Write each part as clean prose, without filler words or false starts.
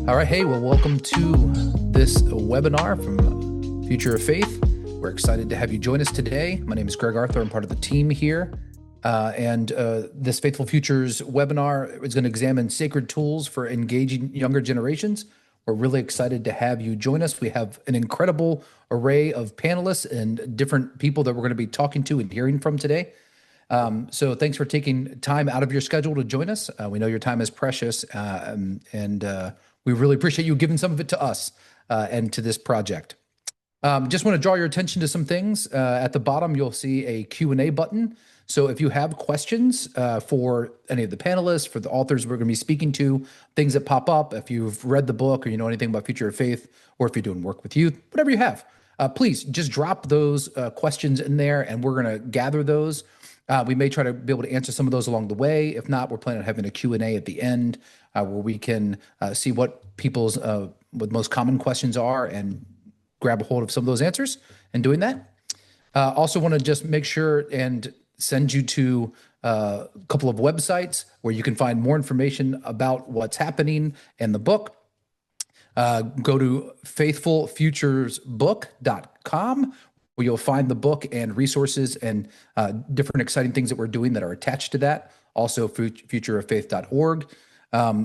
All right. Hey, well, welcome to this webinar from Future of Faith. We're excited to have you join us today. My name is Greg Arthur. I'm part of the team here. This Faithful Futures webinar is going to examine sacred tools for engaging younger generations. We're really excited to have you join us. We have an incredible array of panelists and different people that we're going to be talking to and hearing from today. So thanks for taking time out of your schedule to join us. We know your time is precious, and we really appreciate you giving some of it to us and to this project. Just want to draw your attention to some things. At the bottom, you'll see a Q&A button. So if you have questions for any of the panelists, for the authors we're going to be speaking to, things that pop up, if you've read the book or you know anything about Future of Faith, or if you're doing work with youth, whatever you have, please just drop those questions in there and we're going to gather those. We may try to be able to answer some of those along the way. If not, we're planning on having a Q&A at the end where we can see what people's what most common questions are and grab a hold of some of those answers and doing that. Also want to just make sure and send you to a couple of websites where you can find more information about what's happening in the book. Go to faithfulfuturesbook.com where you'll find the book and resources and different exciting things that we're doing that are attached to that. Also, futureoffaith.org.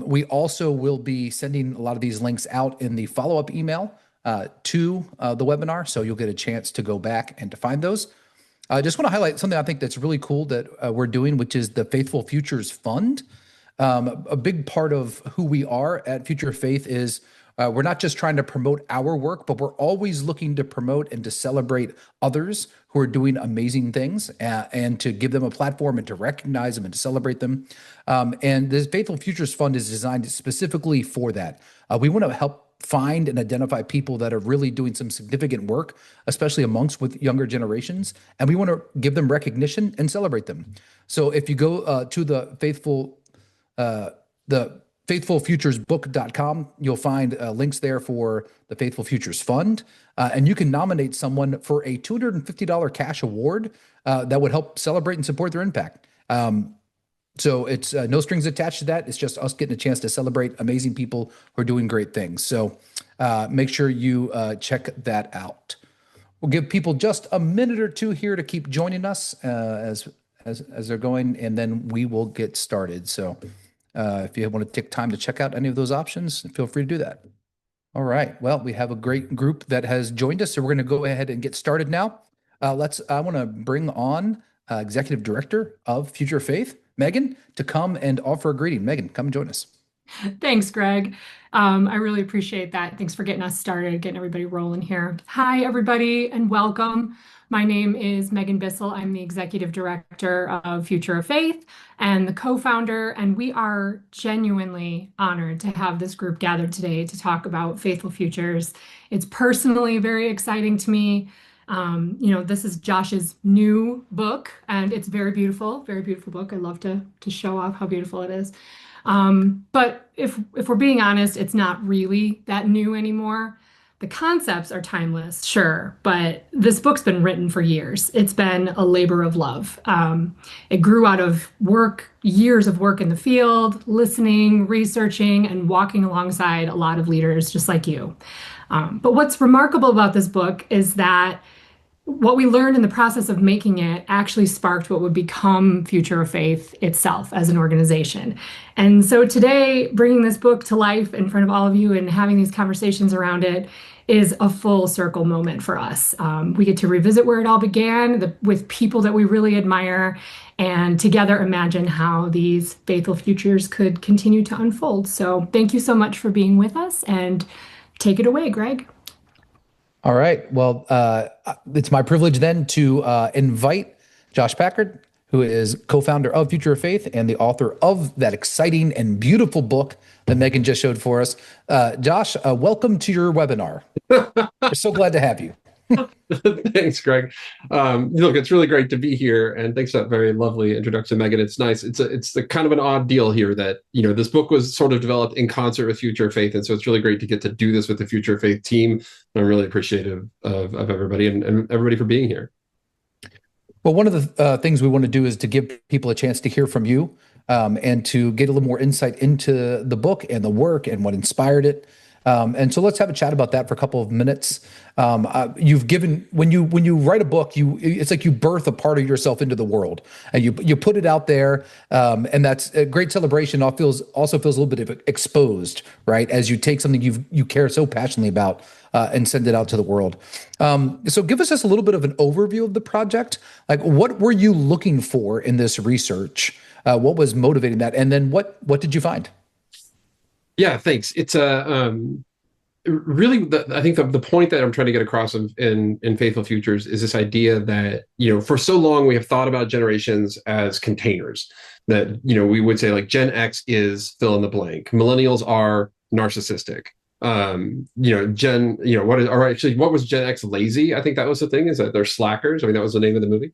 We also will be sending a lot of these links out in the follow-up email to the webinar, so you'll get a chance to go back and to find those. I just want to highlight something I think that's really cool that we're doing, which is the Faithful Futures Fund. A big part of who we are at Future of Faith is we're not just trying to promote our work, but we're always looking to promote and to celebrate others who are doing amazing things and to give them a platform and to recognize them and to celebrate them. And this Faithful Futures Fund is designed specifically for that. We want to help find and identify people that are really doing some significant work, especially amongst with younger generations, and we want to give them recognition and celebrate them. So if you go to the faithfulfuturesbook.com, you'll find links there for the Faithful Futures Fund, and you can nominate someone for a $250 cash award that would help celebrate and support their impact. So it's no strings attached to that. It's just us getting a chance to celebrate amazing people who are doing great things. So make sure you check that out. We'll give people just a minute or two here to keep joining us as they're going, and then we will get started. So if you want to take time to check out any of those options, feel free to do that. All right. Well, we have a great group that has joined us, so we're going to go ahead and get started now. I want to bring on Executive Director of Future of Faith, Megan, to come and offer a greeting. Megan, come and join us. Thanks, Greg. I really appreciate that. Thanks for getting us started, getting everybody rolling here. Hi, everybody, and welcome. My name is Megan Bissell. I'm the Executive Director of Future of Faith and the co-founder, and we are genuinely honored to have this group gathered today to talk about Faithful Futures. It's personally very exciting to me. This is Josh's new book, and it's very beautiful book. I love to show off how beautiful it is. But if we're being honest, it's not really that new anymore. The concepts are timeless, sure, but this book's been written for years. It's been a labor of love. It grew out of years of work in the field, listening, researching, and walking alongside a lot of leaders just like you. But what's remarkable about this book is that what we learned in the process of making it actually sparked what would become Future of Faith itself as an organization. And so today, bringing this book to life in front of all of you and having these conversations around it is a full circle moment for us. We get to revisit where it all began with people that we really admire and together imagine how these faithful futures could continue to unfold. So thank you so much for being with us, and take it away, Greg. All right. Well, it's my privilege then to invite Josh Packard, who is co-founder of Future of Faith and the author of that exciting and beautiful book that Megan just showed for us. Josh, welcome to your webinar. We're so glad to have you. Thanks, Greg. Look, it's really great to be here, and thanks for that very lovely introduction, Megan. It's nice. It's the kind of an odd deal here that this book was sort of developed in concert with Future of Faith, and so it's really great to get to do this with the Future of Faith team. And I'm really appreciative of everybody and everybody for being here. Well, one of the things we want to do is to give people a chance to hear from you. and to get a little more insight into the book and the work and what inspired it. And so let's have a chat about that for a couple of minutes. You've given when you write a book, it's like you birth a part of yourself into the world, and you put it out there, and that's a great celebration. Also feels a little bit of exposed, right? As you take something you care so passionately about and send it out to the world. So give us just a little bit of an overview of the project. Like, what were you looking for in this research? What was motivating that, and then what did you find? Yeah, thanks. It's really, I think the point that I'm trying to get across in Faithful Futures is this idea that, for so long we have thought about generations as containers, that, we would say like Gen X is fill in the blank. Millennials are narcissistic. What was Gen X lazy? I think that was the thing, is that they're slackers. I mean, that was the name of the movie.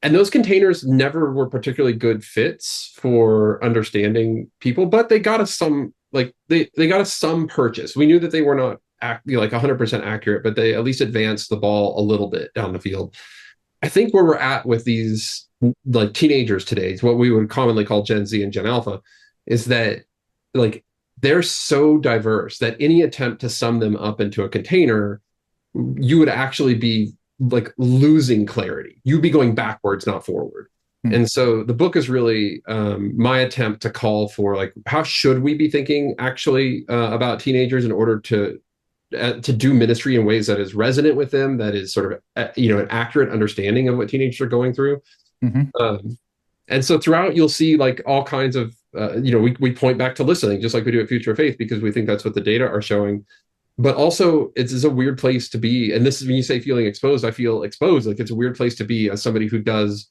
And those containers never were particularly good fits for understanding people, but they got us some, like they got us some purchase. We knew that they were not 100% accurate, but they at least advanced the ball a little bit down the field. I think where we're at with these like teenagers today, what we would commonly call Gen Z and Gen Alpha, is that like they're so diverse that any attempt to sum them up into a container, you would actually be like losing clarity. You'd be going backwards, not forward. And so the book is really my attempt to call for like, how should we be thinking actually about teenagers in order to do ministry in ways that is resonant with them, that is sort of an accurate understanding of what teenagers are going through. And so throughout you'll see like all kinds of we point back to listening, just like we do at Future of Faith, because we think that's what the data are showing. But also it's a weird place to be. And this is when you say feeling exposed, I feel exposed. Like it's a weird place to be as somebody who does,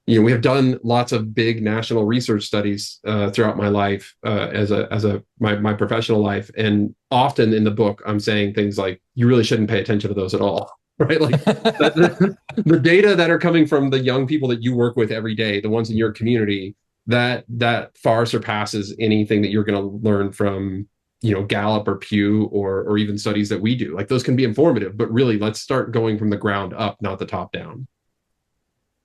we have done lots of big national research studies throughout my life, my professional life. And often in the book, I'm saying things like, you really shouldn't pay attention to those at all, right? Like the data that are coming from the young people that you work with every day, the ones in your community, that far surpasses anything that you're going to learn from Gallup or Pew or even studies that we do. Like those can be informative, but really let's start going from the ground up, not the top down.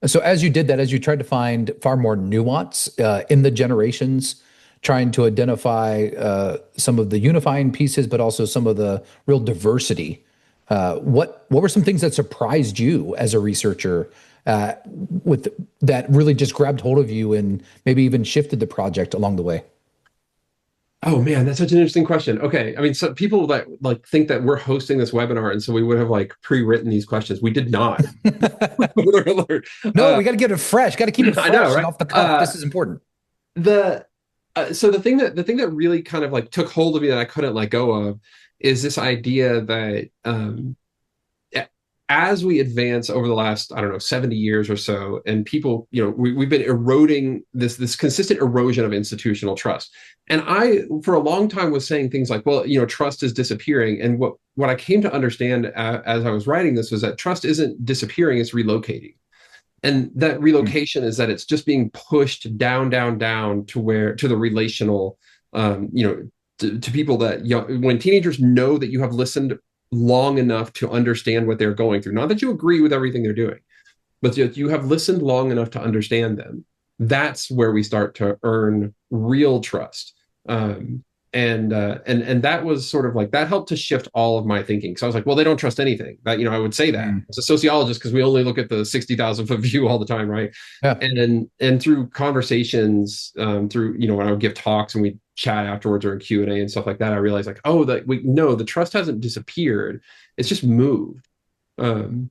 So as you did that, as you tried to find far more nuance in the generations, trying to identify some of the unifying pieces, but also some of the real diversity, what were some things that surprised you as a researcher with that really just grabbed hold of you and maybe even shifted the project along the way? Oh man, that's such an interesting question. Okay, I mean, so people that like think that we're hosting this webinar, and so we would have like pre-written these questions. We did not. Alert. No, we got to get it fresh. Got to keep it fresh, I know, right? And off the cuff. This is important. So the thing that really kind of like took hold of me that I couldn't let go of is this idea that as we advance over the last, 70 years or so, and people, we've been eroding this consistent erosion of institutional trust. And I, for a long time, was saying things like, well, trust is disappearing. And what I came to understand as I was writing this was that trust isn't disappearing, it's relocating. And that relocation is that it's just being pushed down to the relational, to people that, when teenagers know that you have listened long enough to understand what they're going through, not that you agree with everything they're doing, but that you have listened long enough to understand them, that's where we start to earn real trust. And that was sort of like, that helped to shift all of my thinking. So I was like, well, they don't trust anything. That, I would say that as a sociologist, because we only look at the 60,000 foot view all the time, right? Yeah. And through conversations, through, when I would give talks and we chat afterwards or in Q&A and stuff like that, I realized like, the trust hasn't disappeared. It's just moved. And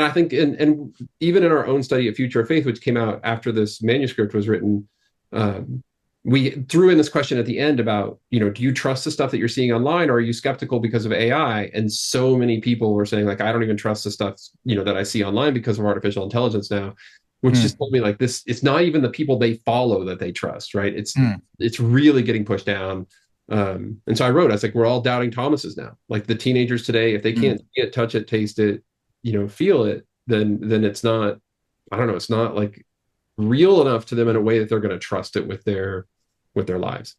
I think, and even in our own study at Future of Faith, which came out after this manuscript was written, we threw in this question at the end about, do you trust the stuff that you're seeing online, or are you skeptical because of AI? And so many people were saying like, I don't even trust the stuff, that I see online because of artificial intelligence now, which just told me like this, it's not even the people they follow that they trust, right? It's really getting pushed down. And so I was like, we're all doubting Thomases now. Like the teenagers today, if they can't see it, touch it, taste it, feel it, then it's not, it's not like real enough to them in a way that they're going to trust it with their lives.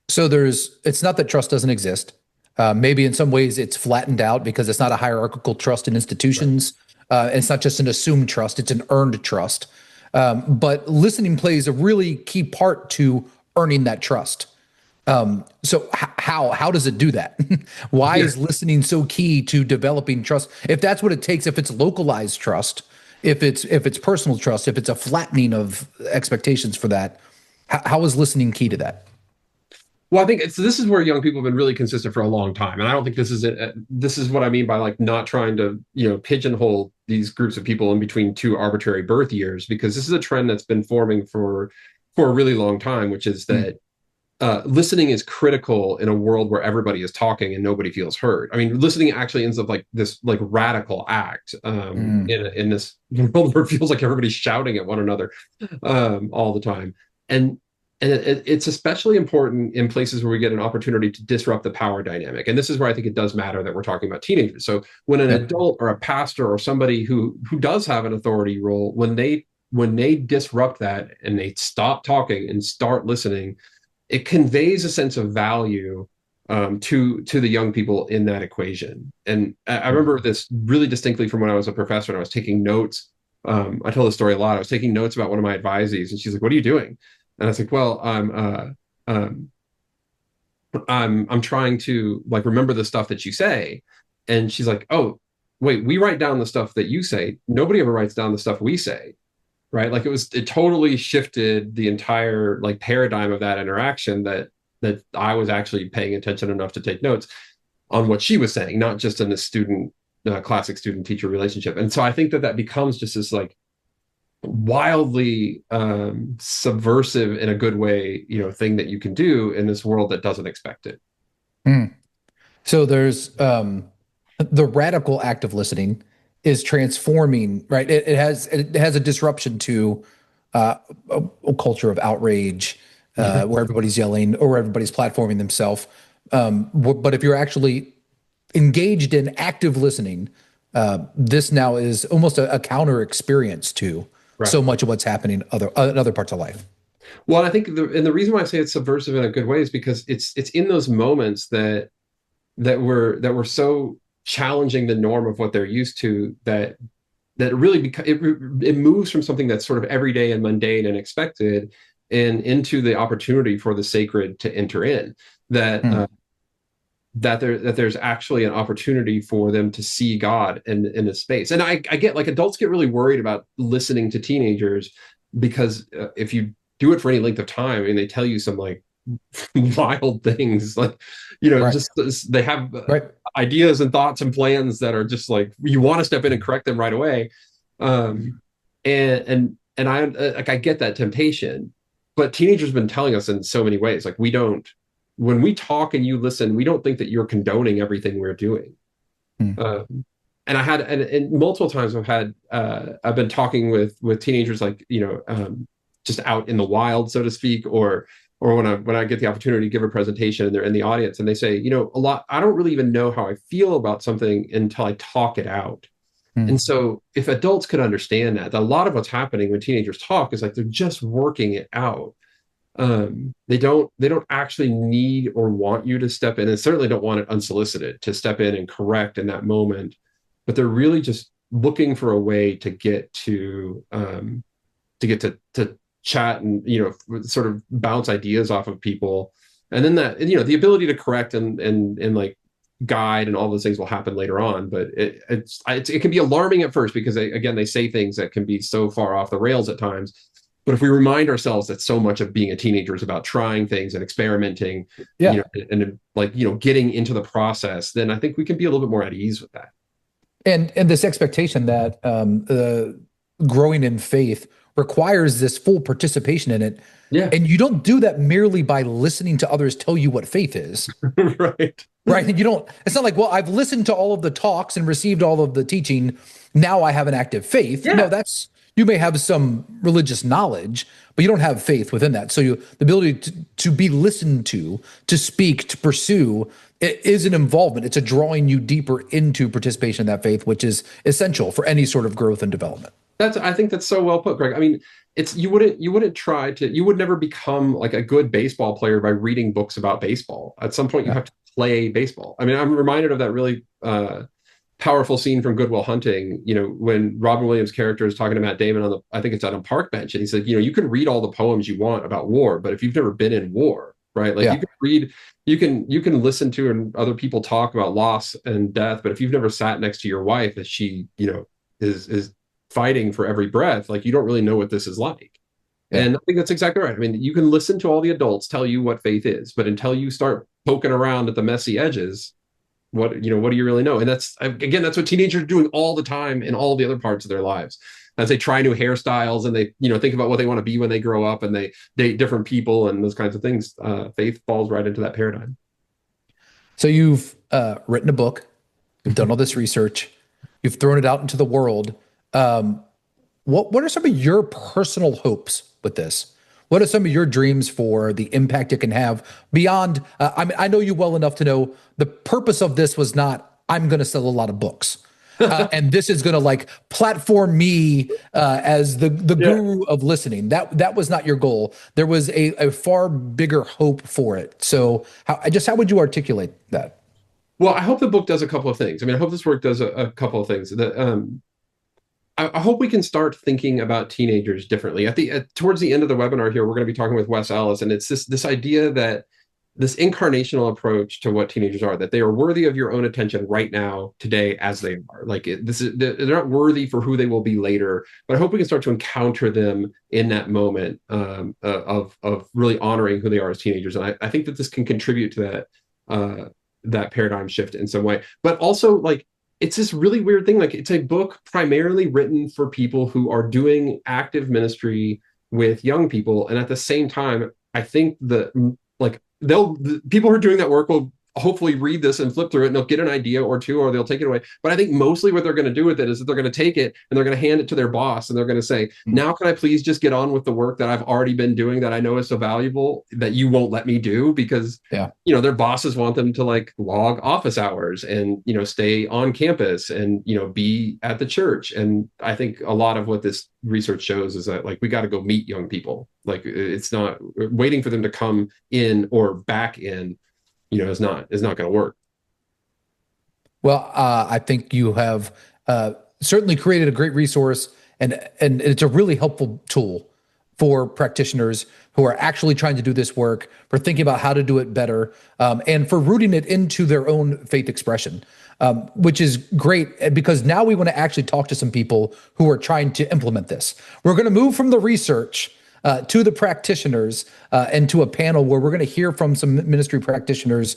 So it's not that trust doesn't exist. Maybe in some ways it's flattened out because it's not a hierarchical trust in institutions. Right. It's not just an assumed trust, it's an earned trust. But listening plays a really key part to earning that trust. So how does it do that? Why is listening so key to developing trust? If that's what it takes, if it's localized trust, if it's personal trust, if it's a flattening of expectations for that, how is listening key to that? Well, I think this is where young people have been really consistent for a long time, and I don't think this is it. This is what I mean by like not trying to pigeonhole these groups of people in between two arbitrary birth years, because this is a trend that's been forming for a really long time, which is that listening is critical in a world where everybody is talking and nobody feels heard. I mean, listening actually ends up like this like radical act in this world where it feels like everybody's shouting at one another all the time, and it's especially important in places where we get an opportunity to disrupt the power dynamic. And this is where I think it does matter that we're talking about teenagers. So when an adult or a pastor or somebody who does have an authority role, when they disrupt that and they stop talking and start listening, it conveys a sense of value to the young people in that equation. And I remember this really distinctly from when I was a professor and I was taking notes. I tell this story a lot. I was taking notes about one of my advisees, and she's like, "What are you doing?" And I was like, "Well, I'm trying to like remember the stuff that you say." And she's like, "Oh, wait, we write down the stuff that you say. Nobody ever writes down the stuff we say." Right? Like it totally shifted the entire like paradigm of that interaction, that I was actually paying attention enough to take notes on what she was saying, not just in the classic student teacher relationship. And so I think that becomes just this like wildly subversive in a good way, thing that you can do in this world that doesn't expect it. So there's the radical act of listening is transforming, right? It has a disruption to a culture of outrage, where everybody's yelling or everybody's platforming themselves. But if you're actually engaged in active listening, this now is almost a counter experience to so much of what's happening in other parts of life. Well, I think the reason why I say it's subversive in a good way is because it's in those moments that we're so challenging the norm of what they're used to, that really it moves from something that's sort of everyday and mundane and expected and into the opportunity for the sacred to enter in, that there's actually an opportunity for them to see God in a space. And I get like adults get really worried about listening to teenagers because if you do it for any length of time and they tell you some like wild things, like just they have ideas and thoughts and plans that are just like you want to step in and correct them right away, and I like I get that temptation, but teenagers have been telling us in so many ways, like when we talk and you listen, we don't think that you're condoning everything we're doing. And I had and multiple times I've been talking with teenagers, like just out in the wild, so to speak, or when I get the opportunity to give a presentation and they're in the audience and they say, a lot, I don't really even know how I feel about something until I talk it out. And so if adults could understand that a lot of what's happening when teenagers talk is like they're just working it out. They don't actually need or want you to step in, and certainly don't want it unsolicited to step in and correct in that moment, but they're really just looking for a way to get to chat and sort of bounce ideas off of people, and then that the ability to correct and like guide and all those things will happen later on. But it can be alarming at first because they say things that can be so far off the rails at times. But if we remind ourselves that so much of being a teenager is about trying things and experimenting, and getting into the process, then I think we can be a little bit more at ease with that. And this expectation that growing in faith requires this full participation in it. Yeah. And you don't do that merely by listening to others tell you what faith is. Right. It's not like, well, I've listened to all of the talks and received all of the teaching, now I have an active faith. Yeah. No, you may have some religious knowledge, but you don't have faith within that. So the ability to be listened to speak, to pursue, it is an involvement. It's a drawing you deeper into participation in that faith, which is essential for any sort of growth and development. I think that's so well put, Greg. I mean, you would never become like a good baseball player by reading books about baseball. At some point, you have to play baseball. I mean, I'm reminded of that really powerful scene from Good Will Hunting, when Robin Williams' character is talking to Matt Damon I think it's on a park bench, and he said, you can read all the poems you want about war, but if you've never been in war, right? Like, you can read, you can listen to and other people talk about loss and death, but if you've never sat next to your wife as she, is fighting for every breath, like, you don't really know what this is like. Yeah. And I think that's exactly right. I mean, you can listen to all the adults tell you what faith is, but until you start poking around at the messy edges, what do you really know? And that's what teenagers are doing all the time in all the other parts of their lives, as they try new hairstyles and they, think about what they want to be when they grow up, and they date different people and those kinds of things. Faith falls right into that paradigm. So you've written a book, you've done all this research, you've thrown it out into the world. What are some of your personal hopes with this? What are some of your dreams for the impact it can have beyond? I know you well enough to know the purpose of this was not, I'm going to sell a lot of books. And this is going to platform me as the guru of listening. That was not your goal. There was a far bigger hope for it. So how would you articulate that? Well, I hope the book does a couple of things. I mean, I hope this work does a couple of things. I hope we can start thinking about teenagers differently. Towards the end of the webinar here, we're going to be talking with Wes Ellis, and it's this idea that this incarnational approach to what teenagers are, that they are worthy of your own attention right now, today, as they are. They're not worthy for who they will be later, but I hope we can start to encounter them in that moment of really honoring who they are as teenagers. And I think that this can contribute to that paradigm shift in some way. But also, it's this really weird thing. It's a book primarily written for people who are doing active ministry with young people. And at the same time, I think that the people who are doing that work will hopefully read this and flip through it, and they'll get an idea or two, or they'll take it away. But I think mostly what they're going to do with it is that they're going to take it and they're going to hand it to their boss, and they're going to say, now can I please just get on with the work that I've already been doing, that I know is so valuable, that you won't let me do, because their bosses want them to log office hours and stay on campus and be at the church. And I think a lot of what this research shows is that we got to go meet young people. It's not waiting for them to come in or back in, is not going to work. Well, I think you have certainly created a great resource, and it's a really helpful tool for practitioners who are actually trying to do this work, for thinking about how to do it better, and for rooting it into their own faith expression, which is great, because now we want to actually talk to some people who are trying to implement this. We're going to move from the research to the practitioners, and to a panel where we're going to hear from some ministry practitioners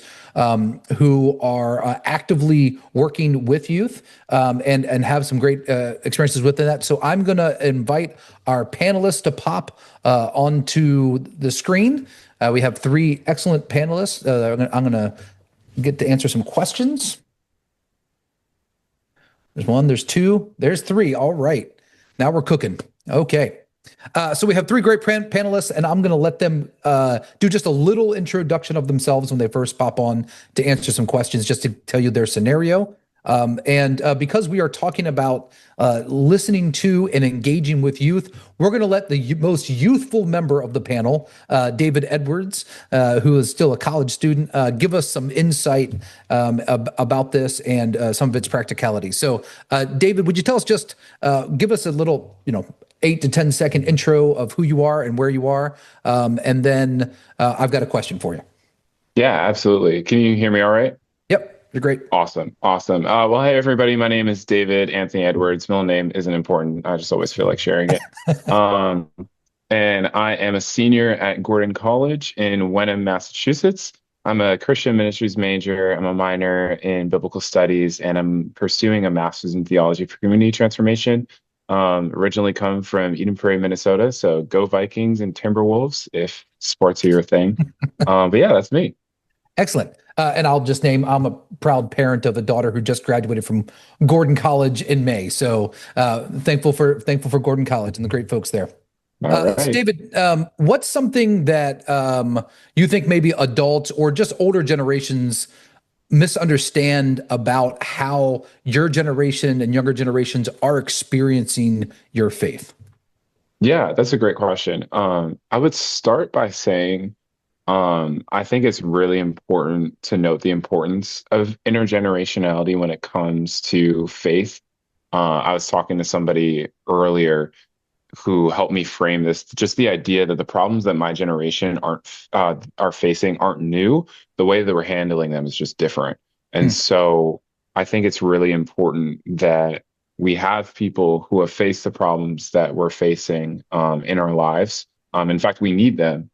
who are actively working with youth, and have some great experiences with that. So I'm going to invite our panelists to pop onto the screen. We have three excellent panelists. I'm going to get to answer some questions. There's one, there's two, there's three. All right. Now we're cooking. Okay. So we have three great panelists, and I'm going to let them do just a little introduction of themselves when they first pop on to answer some questions, just to tell you their scenario. And because we are talking about listening to and engaging with youth, we're going to let the most youthful member of the panel, David Edwards, who is still a college student, give us some insight about this and some of its practicality. So, David, would you tell us, just give us a little, 8 to 10 second intro of who you are and where you are, and then I've got a question for you. Yeah, absolutely. Can you hear me all right? Yep, you're great. Awesome. Well, hey, everybody. My name is David Anthony Edwards. Middle name isn't important. I just always feel like sharing it. And I am a senior at Gordon College in Wenham, Massachusetts. I'm a Christian ministries major. I'm a minor in biblical studies, and I'm pursuing a master's in theology for community transformation. Originally come from Eden Prairie, Minnesota. So go Vikings and Timberwolves if sports are your thing. But yeah, that's me. Excellent. And I'll just name, I'm a proud parent of a daughter who just graduated from Gordon College in May. So thankful for Gordon College and the great folks there. Right. So David, what's something that you think maybe adults or just older generations misunderstand about how your generation and younger generations are experiencing your faith? Yeah, that's a great question. I would start by saying I think it's really important to note the importance of intergenerationality when it comes to faith. I was talking to somebody earlier who helped me frame this, just the idea that the problems that my generation are facing aren't new. The way that we're handling them is just different. And Hmm. so I think it's really important that we have people who have faced the problems that we're facing in our lives. In fact, we need them.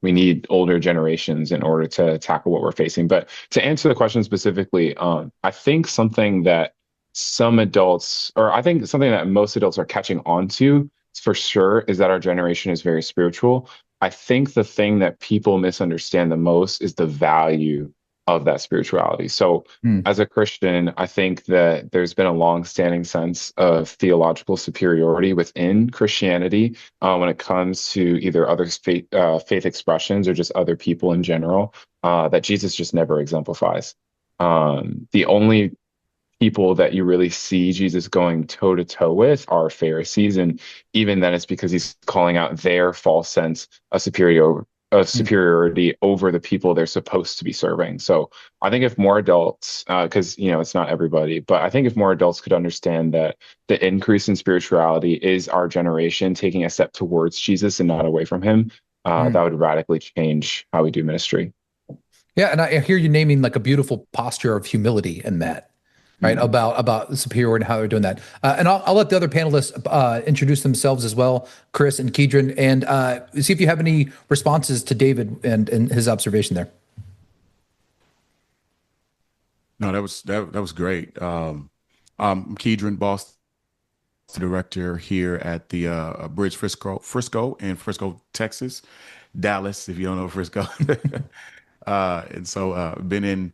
We need older generations in order to tackle what we're facing. But to answer the question specifically, I think something that some adults, or I think something that most adults are catching on to for sure, is that our generation is very spiritual. I think the thing that people misunderstand the most is the value of that spirituality. So, Hmm. as a Christian, I think that there's been a long-standing sense of theological superiority within Christianity when it comes to either other faith expressions or just other people in general that Jesus just never exemplifies. The only people that you really see Jesus going toe to toe with are Pharisees, and even then, it's because he's calling out their false sense of Hmm. superiority over the people they're supposed to be serving. So I think if more adults, because it's not everybody, but I think if more adults could understand that the increase in spirituality is our generation taking a step towards Jesus and not away from him, Hmm. that would radically change how we do ministry. Yeah, and I hear you naming like a beautiful posture of humility in that, right? Mm. About the superior and how they're doing that. And I'll let the other panelists introduce themselves as well, Kris and Keedren, and see if you have any responses to David and his observation there. No, that was great. I'm Keedren, boss director here at the Bridge Frisco in Frisco, Texas, Dallas, if you don't know Frisco. And so been in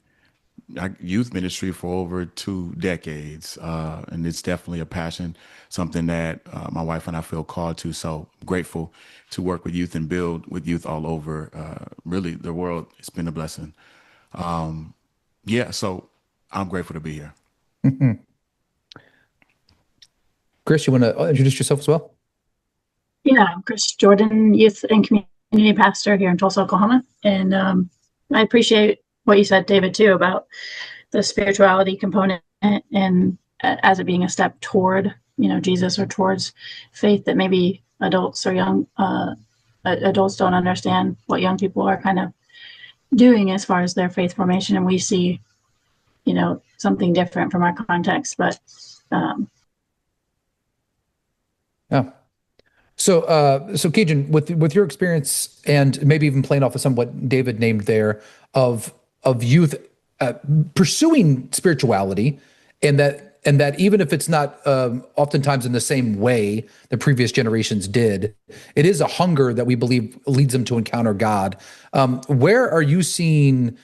youth ministry for over 2 decades, and it's definitely a passion, something that my wife and I feel called to. So grateful to work with youth and build with youth all over, really the world. It's been a blessing. Yeah, so I'm grateful to be here. Kris, you want to introduce yourself as well? Yeah, I'm Kris Jordan, youth and community pastor here in Tulsa, Oklahoma. And I appreciate what you said, David, too, about the spirituality component and as it being a step toward, Jesus or towards faith that maybe adults or young adults don't understand what young people are kind of doing as far as their faith formation. And we see, something different from our context. But Yeah. So Keegan, with your experience and maybe even playing off of some of what David named there of youth pursuing spirituality, and that even if it's not oftentimes in the same way the previous generations did, it is a hunger that we believe leads them to encounter God. Where are you seeing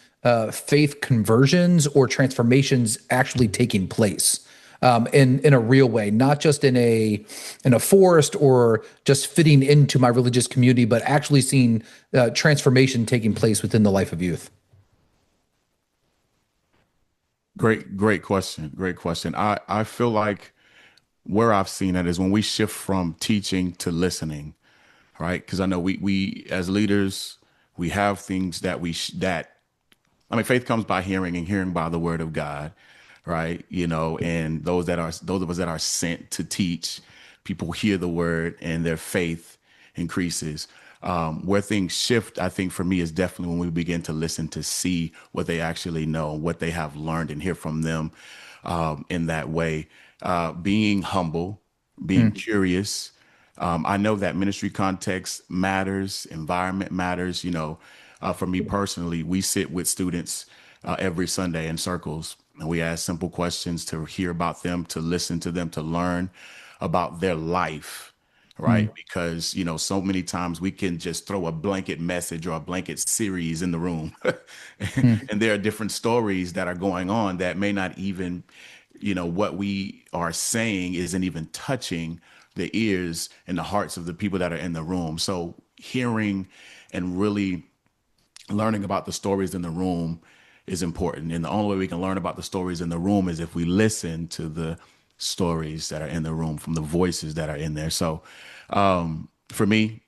faith conversions or transformations actually taking place? In a real way, not just in a forest or just fitting into my religious community, but actually seeing transformation taking place within the life of youth. Great question. Great question. I feel like where I've seen it is when we shift from teaching to listening, right? Because I know we as leaders, we have things that faith comes by hearing and hearing by the word of God, right? And those of us that are sent to teach, people hear the word and their faith increases. Where things shift, I think for me, is definitely when we begin to listen to see what they actually know, what they have learned, and hear from them in that way. Being humble, being curious. I know that ministry context matters, environment matters. For me personally, we sit with students every Sunday in circles, and we ask simple questions to hear about them, to listen to them, to learn about their life, right? Because, so many times we can just throw a blanket message or a blanket series in the room. And there are different stories that are going on that may not even, what we are saying isn't even touching the ears and the hearts of the people that are in the room. So hearing and really learning about the stories in the room is important. And the only way we can learn about the stories in the room is if we listen to the stories that are in the room from the voices that are in there. So for me,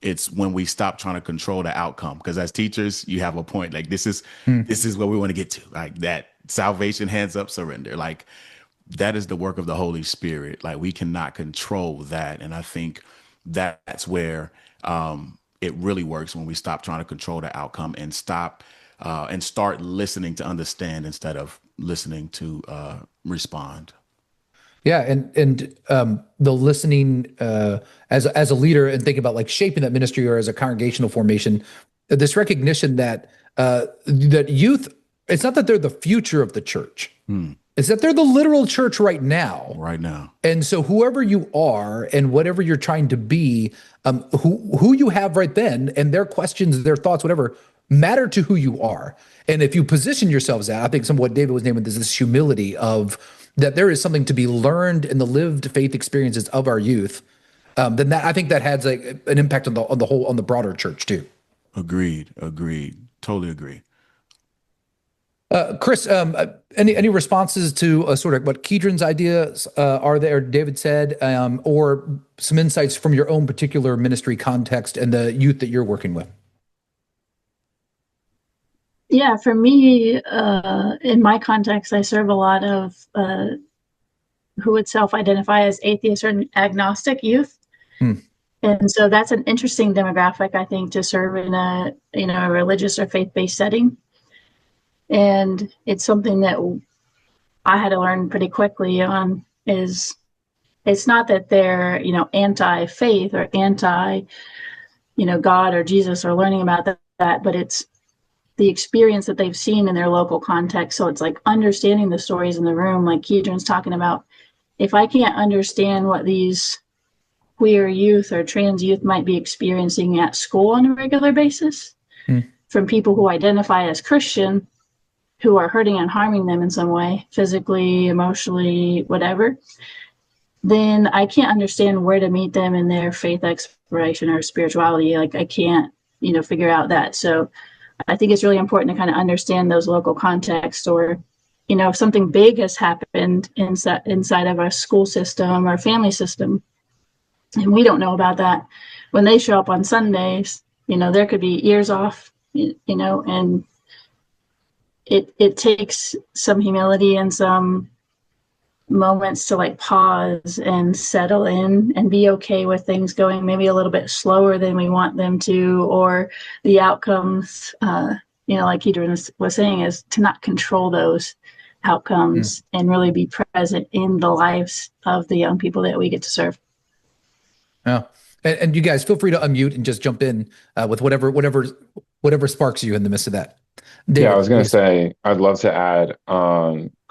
it's when we stop trying to control the outcome. Because as teachers, you have a point. Like this is where we want to get to. Like that salvation, hands up, surrender. Like that is the work of the Holy Spirit. Like we cannot control that. And I think that's where it really works, when we stop trying to control the outcome and stop and start listening to understand instead of listening to respond. Yeah, and the listening as a leader and thinking about like shaping that ministry or as a congregational formation, this recognition that that youth, it's not that they're the future of the church. It's that they're the literal church right now. Right now. And so whoever you are and whatever you're trying to be, who you have right then and their questions, their thoughts, whatever, matter to who you are. And if you position yourselves at, I think some of what David was naming is this humility of that there is something to be learned in the lived faith experiences of our youth, then that I think that has like an impact on the broader church too. Agreed. Totally agree. Kris, any responses to sort of what Keedren's ideas are there, David said, or some insights from your own particular ministry context and the youth that you're working with? Yeah, for me, in my context, I serve a lot of who would self-identify as atheist or agnostic youth. And so that's an interesting demographic, I think, to serve in a religious or faith-based setting. And it's something that I had to learn pretty quickly on is it's not that they're, anti-faith or anti, God or Jesus or learning about that, but it's the experience that they've seen in their local context. So it's like understanding the stories in the room, like Keedren's talking about. If I can't understand what these queer youth or trans youth might be experiencing at school on a regular basis from people who identify as Christian, who are hurting and harming them in some way, physically, emotionally, whatever, then I can't understand where to meet them in their faith exploration or spirituality. Like I can't, figure out that. So I think it's really important to kind of understand those local contexts, or, if something big has happened inside of our school system or family system, and we don't know about that, when they show up on Sundays, there could be ears off, and it takes some humility and some moments to like pause and settle in and be okay with things going maybe a little bit slower than we want them to, or the outcomes, like Keedren was saying, is to not control those outcomes and really be present in the lives of the young people that we get to serve. Yeah. And you guys feel free to unmute and just jump in with whatever sparks you in the midst of that. David, I was going to say, I'd love to add,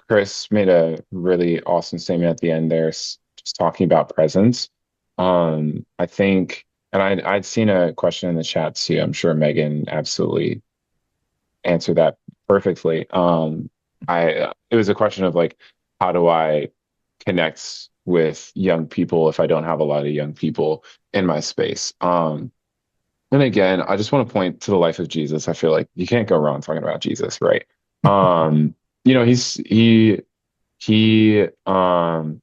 Kris made a really awesome statement at the end there, just talking about presence. I think, and I'd seen a question in the chat too. I'm sure Megan absolutely answered that perfectly. It was a question of like, how do I connect with young people if I don't have a lot of young people in my space? And again, I just want to point to the life of Jesus. I feel like you can't go wrong talking about Jesus, right? He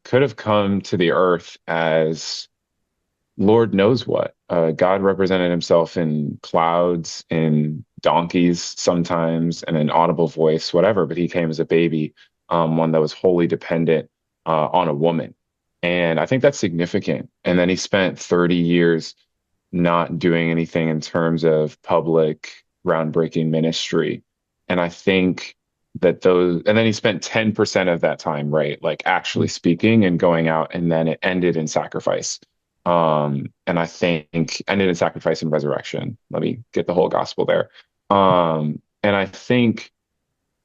could have come to the earth as Lord knows what. God represented himself in clouds, in donkeys sometimes, and an audible voice, whatever, but he came as a baby, one that was wholly dependent on a woman. And I think that's significant. And then he spent 30 years not doing anything in terms of public groundbreaking ministry. And I think that and then he spent 10% of that time, right, like actually speaking and going out, and then it ended in sacrifice. And I think ended in sacrifice and resurrection. Let me get the whole gospel there. And I think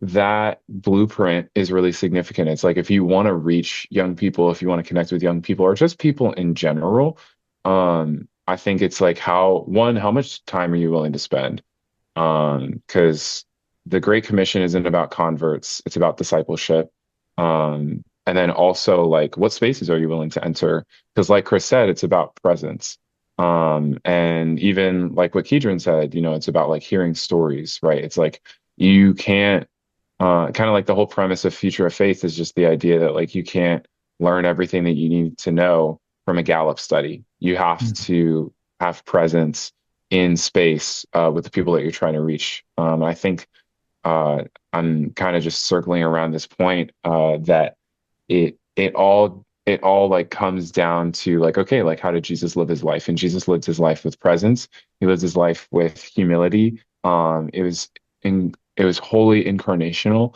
that blueprint is really significant. It's like, if you want to reach young people, if you want to connect with young people, or just people in general, I think it's like how much time are you willing to spend? Because the Great Commission isn't about converts, it's about discipleship. And then also, like, what spaces are you willing to enter? Because like Kris said, it's about presence. And even like what Keedren said, it's about like hearing stories, right? It's like you can't, kind of like the whole premise of Future of Faith is just the idea that like you can't learn everything that you need to know from a Gallup study. You have to have presence in space with the people that you're trying to reach. I think I'm kind of just circling around this point that it all like comes down to like, okay, like how did Jesus live his life? And Jesus lived his life with presence. He lived his life with humility. It was wholly incarnational,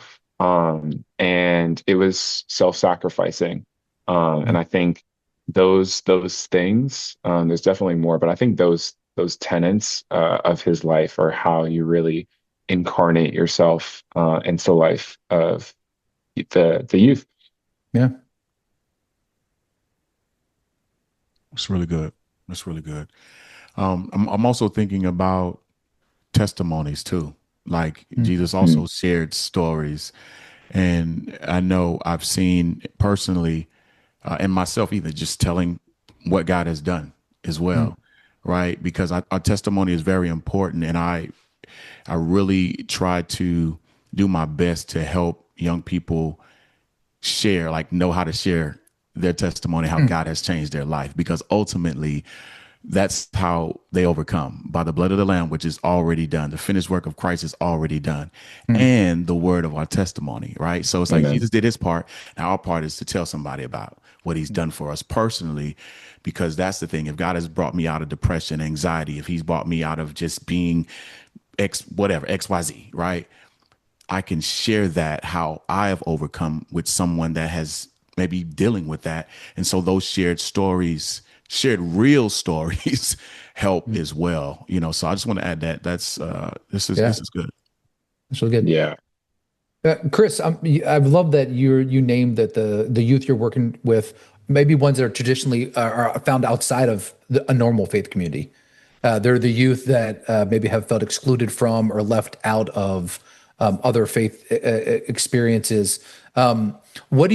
and it was self-sacrificing. And I think those things, there's definitely more, but I think those tenets of his life are how you really incarnate yourself into the life of the youth. Yeah. That's really good. That's really good. I'm also thinking about testimonies too. Like Jesus also shared stories, and I know I've seen personally, and myself either just telling what God has done as well, right? Because our testimony is very important, and I really try to do my best to help young people share, like know how to share their testimony, how God has changed their life, because ultimately that's how they overcome, by the blood of the Lamb, which is already done. The finished work of Christ is already done, and the word of our testimony, right? So it's like Jesus did his part. Now our part is to tell somebody about what he's done for us personally, because that's the thing. If God has brought me out of depression, anxiety, if he's brought me out of just being XYZ, right? I can share that, how I have overcome, with someone that has maybe dealing with that. And so those shared real stories help as well. So I just want to add that this is good. That's really good. Yeah. Kris, I've loved that you named that the youth you're working with, maybe ones that are traditionally are found outside of a normal faith community. They're the youth that maybe have felt excluded from or left out of other faith experiences. What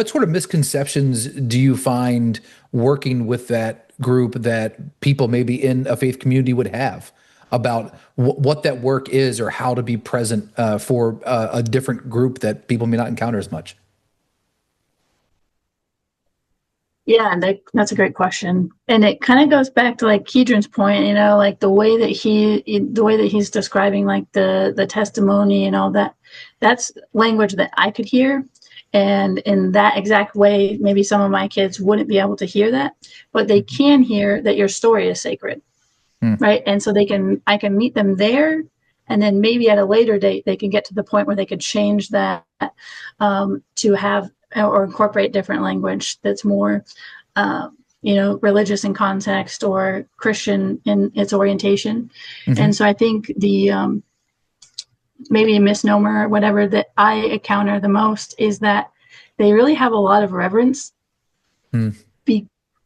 sort of misconceptions do you find working with that group that people maybe in a faith community would have about what that work is, or how to be present for a different group that people may not encounter as much? Yeah, that's a great question, and it kind of goes back to like Keedren's point, like the way that he's describing like the testimony and all that. That's language that I could hear, and in that exact way, maybe some of my kids wouldn't be able to hear that, but they can hear that your story is sacred, right? And so I can meet them there, and then maybe at a later date they can get to the point where they could change that to have or incorporate different language that's more, religious in context or Christian in its orientation. And so I think the maybe a misnomer or whatever that I encounter the most is that they really have a lot of reverence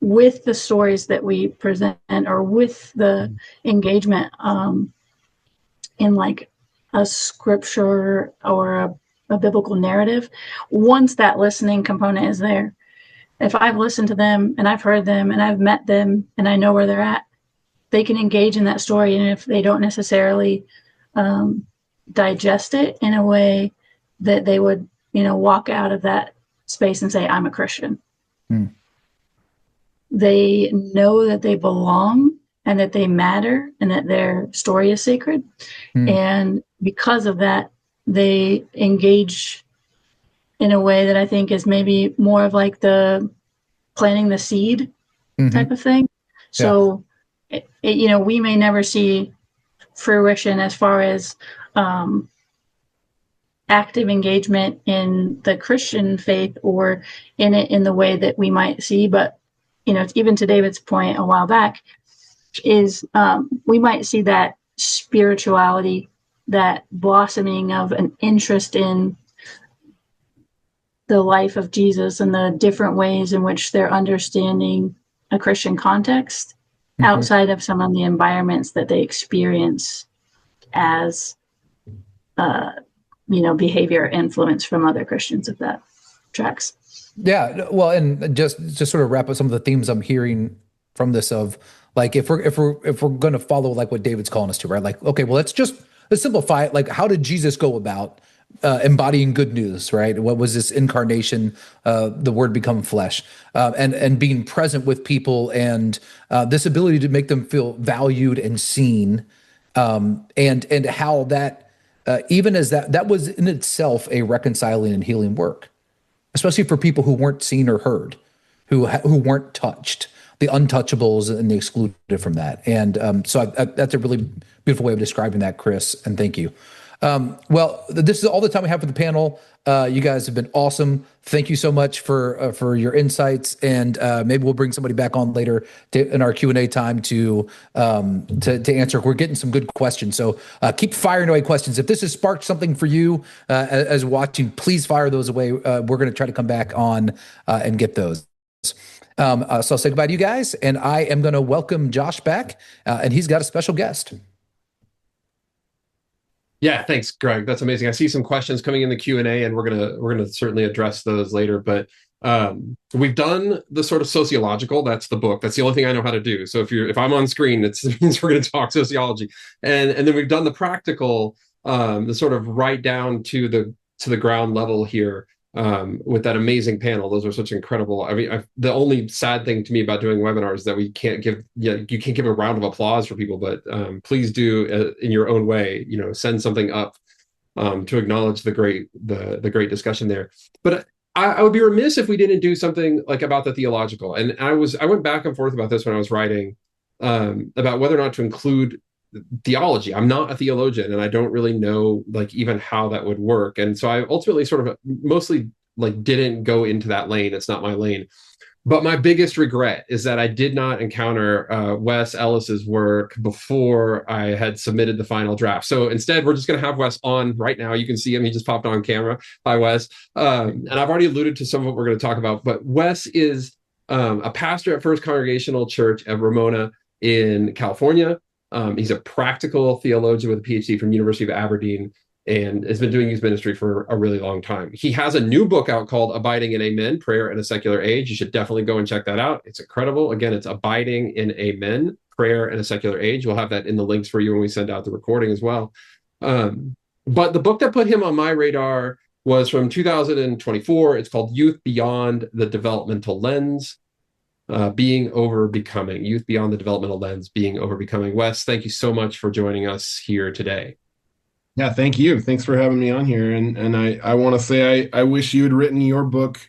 with the stories that we present, or with the engagement in like a scripture or a biblical narrative. Once that listening component is there, if I've listened to them and I've heard them and I've met them and I know where they're at, they can engage in that story. And if they don't necessarily digest it in a way that they would, walk out of that space and say, I'm a Christian. They know that they belong and that they matter and that their story is sacred. And because of that, they engage in a way that I think is maybe more of like the planting the seed type of thing. So, we may never see fruition as far as active engagement in the Christian faith or in it in the way that we might see. But, even to David's point a while back, is we might see that spirituality, that blossoming of an interest in the life of Jesus and the different ways in which they're understanding a Christian context outside of some of the environments that they experience as, behavior influence from other Christians, if that tracks. Yeah, well, and just sort of wrap up some of the themes I'm hearing from this of like, if we're going to follow like what David's calling us to, right? Like, okay, well, let's simplify it. Like, how did Jesus go about embodying good news, right? What was this incarnation, the word become flesh, and being present with people, and this ability to make them feel valued and seen, and how that, even as that was in itself a reconciling and healing work, especially for people who weren't seen or heard, who weren't touched, the untouchables and the excluded from that. And so that's a really beautiful way of describing that, Kris, and thank you. Well, this is all the time we have for the panel. You guys have been awesome. Thank you so much for your insights, and maybe we'll bring somebody back on later in our Q&A time to answer. We're getting some good questions, so keep firing away questions. If this has sparked something for you as watching, please fire those away. We're going to try to come back on and get those. So I'll say goodbye to you guys, and I am going to welcome Josh back, and he's got a special guest. Yeah, thanks, Greg. That's amazing. I see some questions coming in the Q&A, and we're gonna certainly address those later. But we've done the sort of sociological. That's the book. That's the only thing I know how to do. So if I'm on screen, it means we're going to talk sociology. And then we've done the practical, the sort of right down to the ground level here. With that amazing panel. Those are such incredible. I mean, the only sad thing to me about doing webinars is that you can't give a round of applause for people, but please do in your own way, send something up to acknowledge the great discussion there. But I would be remiss if we didn't do something like about the theological. And I went back and forth about this when I was writing about whether or not to include theology. I'm not a theologian, and I don't really know even how that would work. And so I ultimately sort of mostly didn't go into that lane. It's not my lane. But my biggest regret is that I did not encounter Wes Ellis's work before I had submitted the final draft. So instead, we're just going to have Wes on right now. You can see him. He just popped on camera. Hi, Wes. And I've already alluded to some of what we're going to talk about. But Wes is a pastor at First Congregational Church at Ramona in California. He's a practical theologian with a PhD from University of Aberdeen, and has been doing youth ministry for a really long time. He has a new book out called Abiding in Amen, Prayer in a Secular Age. You should definitely go and check that out. It's incredible. Again, it's Abiding in Amen, Prayer in a Secular Age. We'll have that in the links for you when we send out the recording as well. But the book that put him on my radar was from 2024. It's called Youth Beyond the Developmental Lens. Being over becoming, youth beyond the developmental lens, being over becoming. Wes, thank you so much for joining us here today. Yeah, thank you. Thanks for having me on here. And I want to say I wish you had written your book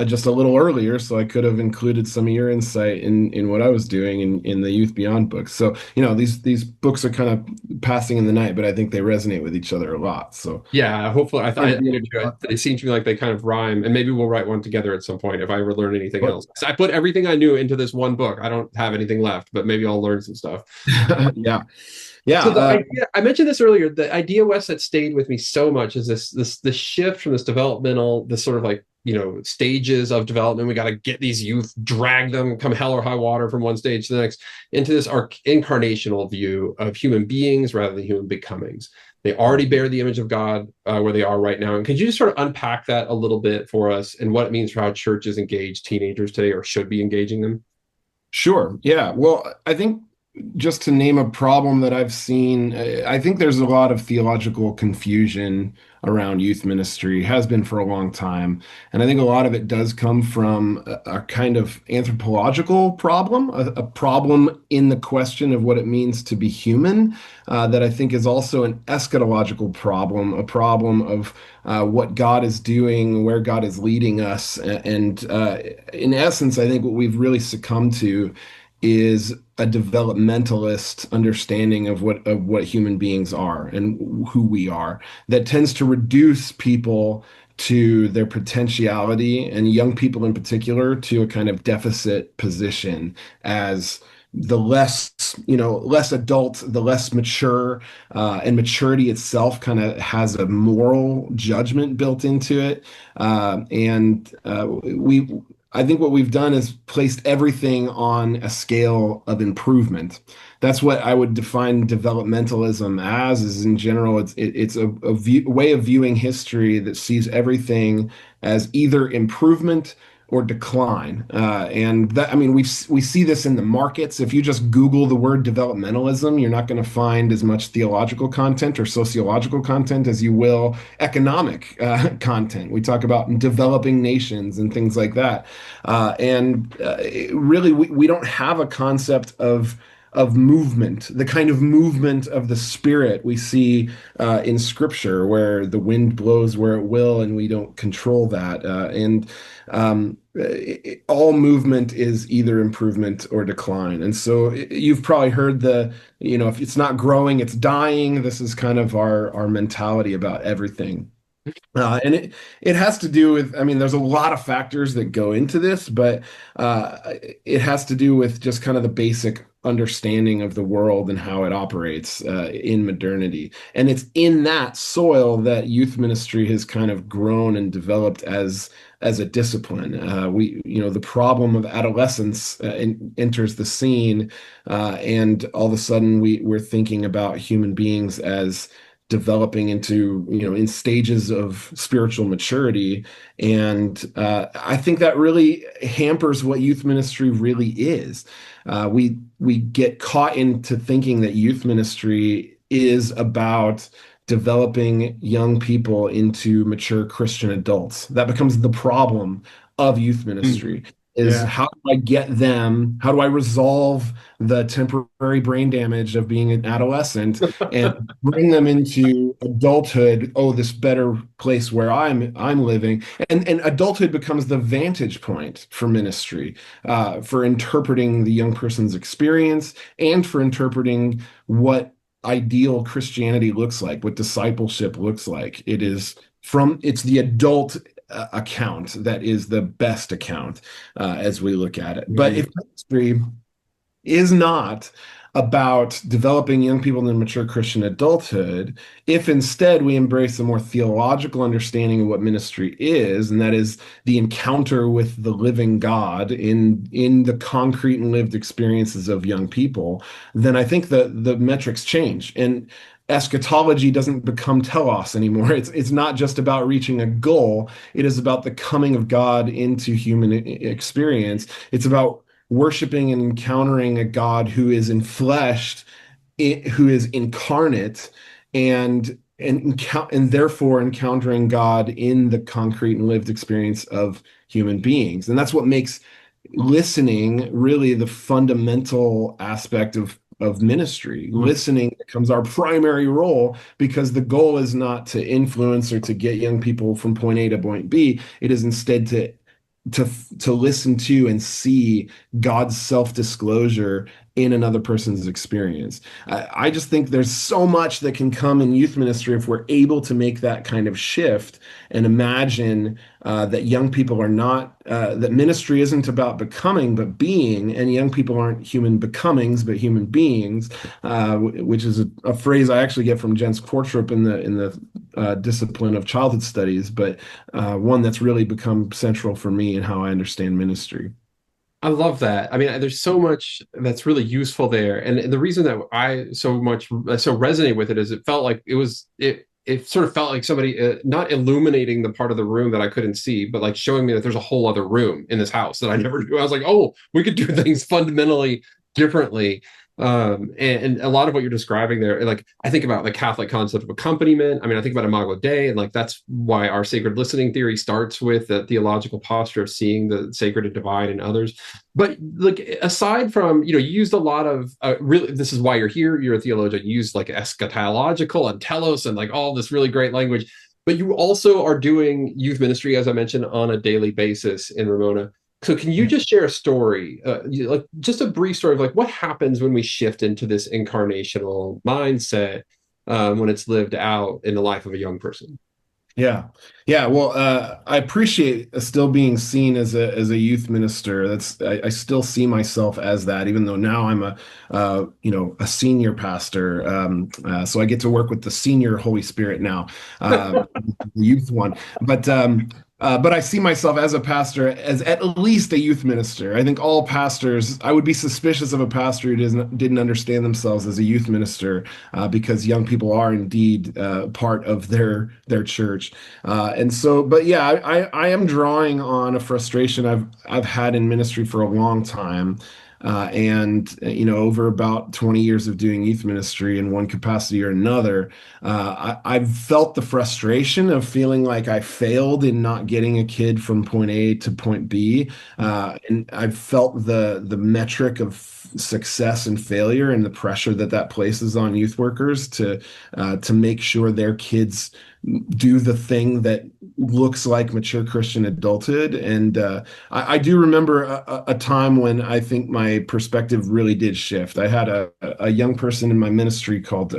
just a little earlier, so I could have included some of your insight in what I was doing in the Youth Beyond books. So these books are kind of passing in the night, but I think they resonate with each other a lot. So yeah, hopefully it seems to me like they kind of rhyme, and maybe we'll write one together at some point if I ever learn anything else. I put everything I knew into this one book. I don't have anything left, but maybe I'll learn some stuff. Yeah. So the idea, I mentioned this earlier, the idea, Wes, that stayed with me so much is this shift from this developmental, this sort of stages of development. We got to get these youth, drag them, come hell or high water from one stage to the next, into this incarnational view of human beings rather than human becomings. They already bear the image of God where they are right now. And could you just sort of unpack that a little bit for us and what it means for how churches engage teenagers today, or should be engaging them? Sure. Yeah. Well, I think just to name a problem that I've seen, I think there's a lot of theological confusion around youth ministry, has been for a long time. And I think a lot of it does come from a kind of anthropological problem, a problem in the question of what it means to be human, that I think is also an eschatological problem, a problem of what God is doing, where God is leading us. And in essence, I think what we've really succumbed to is a developmentalist understanding of what human beings are and who we are, that tends to reduce people to their potentiality, and young people in particular to a kind of deficit position, as the less adult, the less mature, and maturity itself kind of has a moral judgment built into it. I think what we've done is placed everything on a scale of improvement. That's what I would define developmentalism as, is in general, it's a way of viewing history that sees everything as either improvement or decline. And that, I mean, we see this in the markets. If you just Google the word developmentalism, you're not going to find as much theological content or sociological content as you will economic content. We talk about developing nations and things like that. Really, we don't have a concept of movement, the kind of movement of the spirit we see in scripture, where the wind blows where it will and we don't control that. All movement is either improvement or decline. And so you've probably heard if it's not growing, it's dying. This is kind of our mentality about everything. And it has to do with, I mean, there's a lot of factors that go into this, but it has to do with just kind of the basic understanding of the world and how it operates in modernity. And it's in that soil that youth ministry has kind of grown and developed as a discipline. The problem of adolescence enters the scene, and all of a sudden we're thinking about human beings as developing into, in stages of spiritual maturity. And I think that really hampers what youth ministry really is. We get caught into thinking that youth ministry is about developing young people into mature Christian adults. That becomes the problem of youth ministry. How do I get them? How do I resolve the temporary brain damage of being an adolescent and bring them into adulthood? Oh, this better place where I'm living, and adulthood becomes the vantage point for ministry, for interpreting the young person's experience and for interpreting what ideal Christianity looks like, what discipleship looks like. It's the adult account that is the best account as we look at it. But if ministry is not about developing young people in mature Christian adulthood, if instead we embrace a more theological understanding of what ministry is, and that is the encounter with the living God in the concrete and lived experiences of young people, then I think the metrics change. And eschatology doesn't become telos anymore. It's not just about reaching a goal. It is about the coming of God into human experience. It's about worshiping and encountering a God who is enfleshed, who is incarnate, and therefore encountering God in the concrete and lived experience of human beings. And that's what makes listening really the fundamental aspect of ministry. Listening becomes our primary role, because the goal is not to influence or to get young people from point A to point B. It is instead to listen to and see God's self-disclosure in another person's experience. I just think there's so much that can come in youth ministry if we're able to make that kind of shift and imagine that young people are not, that ministry isn't about becoming, but being, and young people aren't human becomings, but human beings, which is a phrase I actually get from Jens Kortrup in the discipline of childhood studies, but one that's really become central for me in how I understand ministry. I love that. I mean, there's so much that's really useful there. And the reason that I so resonate with it is it felt like it sort of felt like somebody not illuminating the part of the room that I couldn't see, but like showing me that there's a whole other room in this house that I never knew. I was like, oh, we could do things fundamentally differently. And a lot of what you're describing there, like I think about the Catholic concept of accompaniment. I mean, I think about Imago Dei, and like that's why our sacred listening theory starts with the theological posture of seeing the sacred and divine in others. But like aside from, you used a lot of really, this is why you're here. You're a theologian. You use like eschatological and telos and like all this really great language. But you also are doing youth ministry, as I mentioned, on a daily basis in Ramona. So can you just share a story, like just a brief story of like what happens when we shift into this incarnational mindset when it's lived out in the life of a young person? Yeah. Well, I appreciate still being seen as a youth minister. I still see myself as that, even though now I'm a senior pastor. So I get to work with the senior Holy Spirit now, the youth one. But But I see myself as a pastor, as at least a youth minister. I think all pastors, I would be suspicious of a pastor who didn't understand themselves as a youth minister, because young people are indeed part of their church. And so, but yeah, I am drawing on a frustration I've had in ministry for a long time. And over about 20 years of doing youth ministry in one capacity or another, I've felt the frustration of feeling like I failed in not getting a kid from point A to point B, and I've felt the metric of success and failure and the pressure that places on youth workers to make sure their kids do the thing that looks like mature Christian adulthood. And I do remember a time when I think my perspective really did shift. I had a young person in my ministry called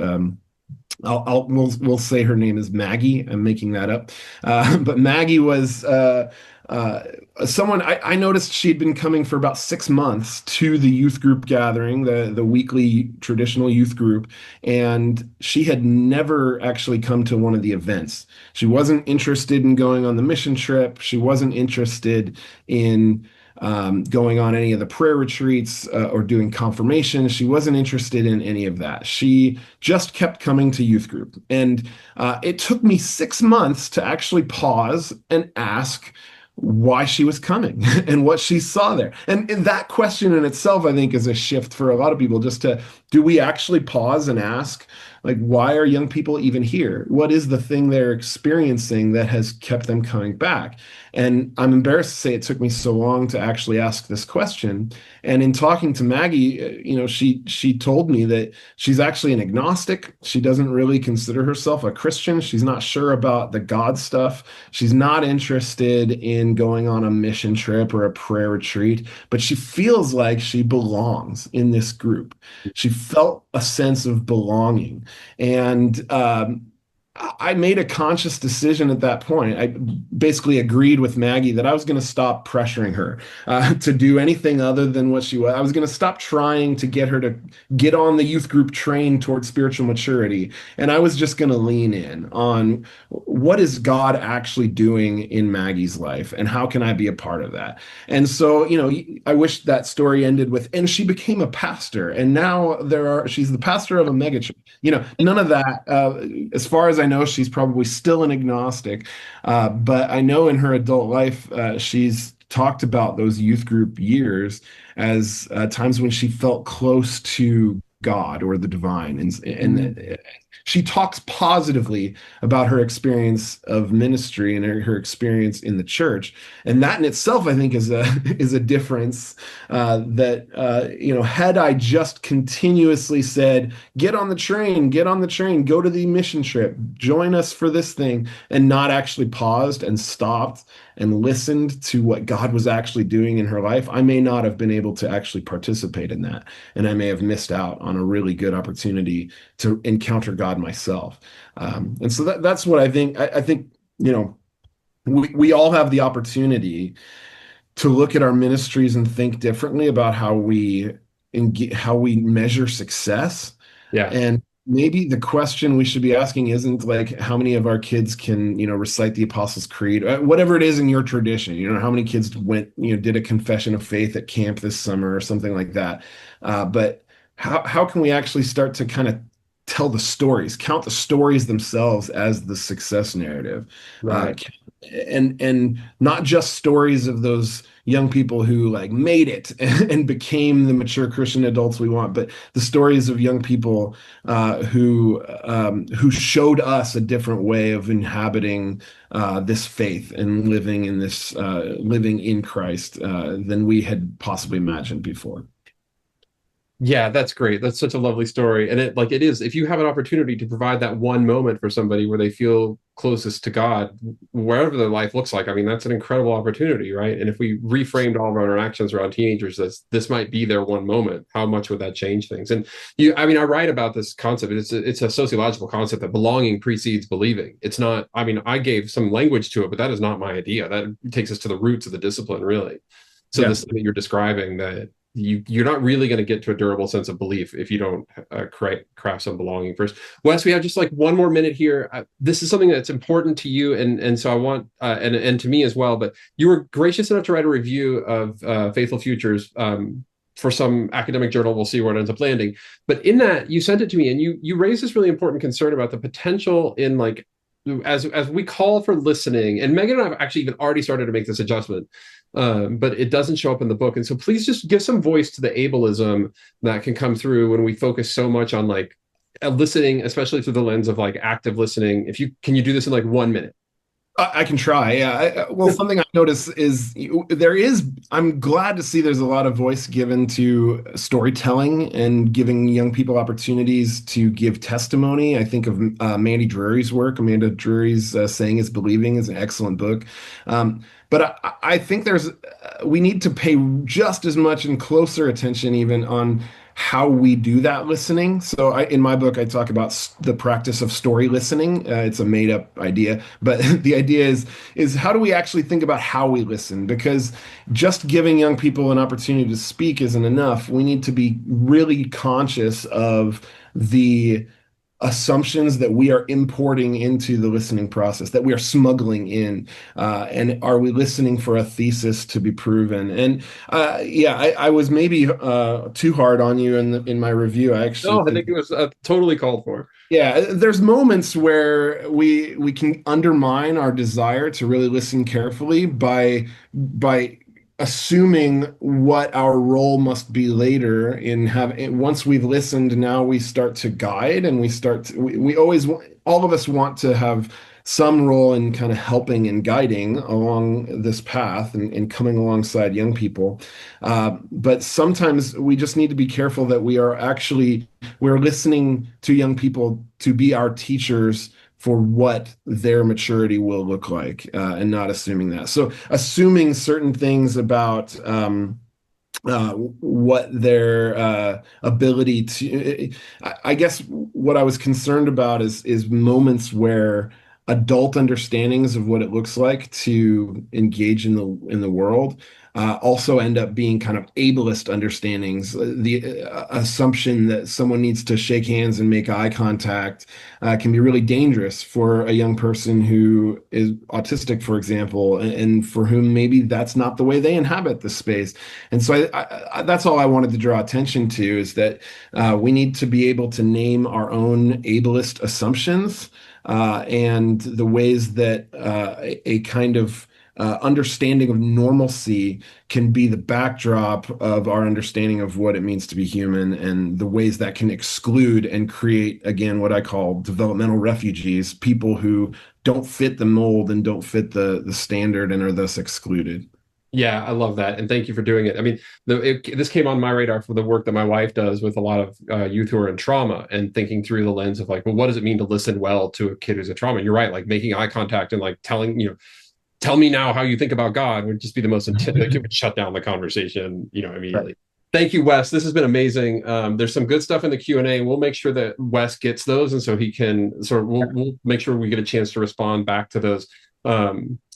we'll say her name is Maggie. I'm making that up, but Maggie was someone I noticed she'd been coming for about 6 months to the youth group gathering, the weekly traditional youth group, and she had never actually come to one of the events. She wasn't interested in going on the mission trip. She wasn't interested in going on any of the prayer retreats or doing confirmation. She wasn't interested in any of that. She just kept coming to youth group. And it took me 6 months to actually pause and ask why she was coming and what she saw there. And that question in itself, I think, is a shift for a lot of people, just to, do we actually pause and ask, like, why are young people even here? What is the thing they're experiencing that has kept them coming back? And I'm embarrassed to say it took me so long to actually ask this question. And in talking to Maggie, she told me that she's actually an agnostic. She doesn't really consider herself a Christian. She's not sure about the God stuff. She's not interested in going on a mission trip or a prayer retreat, but she feels like she belongs in this group. She felt a sense of belonging. And I made a conscious decision at that point. I basically agreed with Maggie that I was going to stop pressuring her to do anything other than what she was. I was going to stop trying to get her to get on the youth group train towards spiritual maturity. And I was just going to lean in on, what is God actually doing in Maggie's life, and how can I be a part of that? And so, I wish that story ended with, and she became a pastor, and now she's the pastor of a megachurch. None of that, as far as I know, she's probably still an agnostic, but I know in her adult life, she's talked about those youth group years as times when she felt close to God or the divine, and she talks positively about her experience of ministry and her experience in the church, and that in itself, I think, is a difference. Had I just continuously said, get on the train, go to the mission trip, join us for this thing, and not actually paused and stopped and listened to what God was actually doing in her life, I may not have been able to actually participate in that. And I may have missed out on a really good opportunity to encounter God myself. And so that's what I think. I think, we all have the opportunity to look at our ministries and think differently about how we measure success. Yeah. And maybe the question we should be asking isn't like, how many of our kids can, recite the Apostles' Creed, whatever it is in your tradition, how many kids went, did a confession of faith at camp this summer or something like that. But how can we actually start to kind of tell the stories, count the stories themselves as the success narrative? Right. And not just stories of those young people who made it and became the mature Christian adults we want, but the stories of young people who showed us a different way of inhabiting this faith and living in Christ than we had possibly imagined before. Yeah, that's great. That's such a lovely story. And it is, if you have an opportunity to provide that one moment for somebody where they feel closest to God, wherever their life looks like, that's an incredible opportunity, right? And if we reframed all of our interactions around teenagers as this might be their one moment, how much would that change things? And I write about this concept. It's a sociological concept that belonging precedes believing. It's not, I gave some language to it, but that is not my idea. That takes us to the roots of the discipline, really. So This thing that you're describing, that you're not really going to get to a durable sense of belief if you don't craft some belonging first. Wes, we have just like one more minute here. This is something that's important to you, and so I want and to me as well. But you were gracious enough to write a review of Faithful Futures for some academic journal. We'll see where it ends up landing. But in that, you sent it to me, and you raised this really important concern about the potential in like as we call for listening. And Megan and I have actually even already started to make this adjustment. But it doesn't show up in the book. And so please just give some voice to the ableism that can come through when we focus so much on like listening, especially through the lens of like active listening. Can you do this in like 1 minute? I can try. Yeah. Well, something I notice is I'm glad to see there's a lot of voice given to storytelling and giving young people opportunities to give testimony. I think of Mandy Drury's work. Amanda Drury's Saying is Believing is an excellent book. But I think we need to pay just as much and closer attention even on how we do that listening. So in my book, I talk about the practice of story listening. It's a made up idea, but the idea is how do we actually think about how we listen? Because just giving young people an opportunity to speak isn't enough. We need to be really conscious of the assumptions that we are importing into the listening process, that we are smuggling in, and are we listening for a thesis to be proven? And I was maybe too hard on you in my review. I think it was totally called for. Yeah, there's moments where we can undermine our desire to really listen carefully by assuming what our role must be later once we've listened. Now we start to guide, and we always, all of us want to have some role in kind of helping and guiding along this path and coming alongside young people. But sometimes we just need to be careful that we're listening to young people to be our teachers for what their maturity will look like, and not assuming that. So assuming certain things about what their ability to, I guess what I was concerned about is moments where adult understandings of what it looks like to engage in the world also end up being kind of ableist understandings. The assumption that someone needs to shake hands and make eye contact can be really dangerous for a young person who is autistic, for example, and for whom maybe that's not the way they inhabit the space. And so I that's all I wanted to draw attention to, is that we need to be able to name our own ableist assumptions, and the ways that a kind of understanding of normalcy can be the backdrop of our understanding of what it means to be human, and the ways that can exclude and create, again, what I call developmental refugees, people who don't fit the mold and don't fit the standard and are thus excluded. Yeah, I love that. And thank you for doing it. I mean, this came on my radar for the work that my wife does with a lot of youth who are in trauma, and thinking through the lens of like, well, what does it mean to listen well to a kid who's in trauma? And you're right, like making eye contact and like telling, tell me now how you think about God would just be the most intense. It would shut down the conversation, immediately. Right. Thank you, Wes. This has been amazing. There's some good stuff in the Q&A. We'll make sure that Wes gets those, and so he can we'll make sure we get a chance to respond back to those.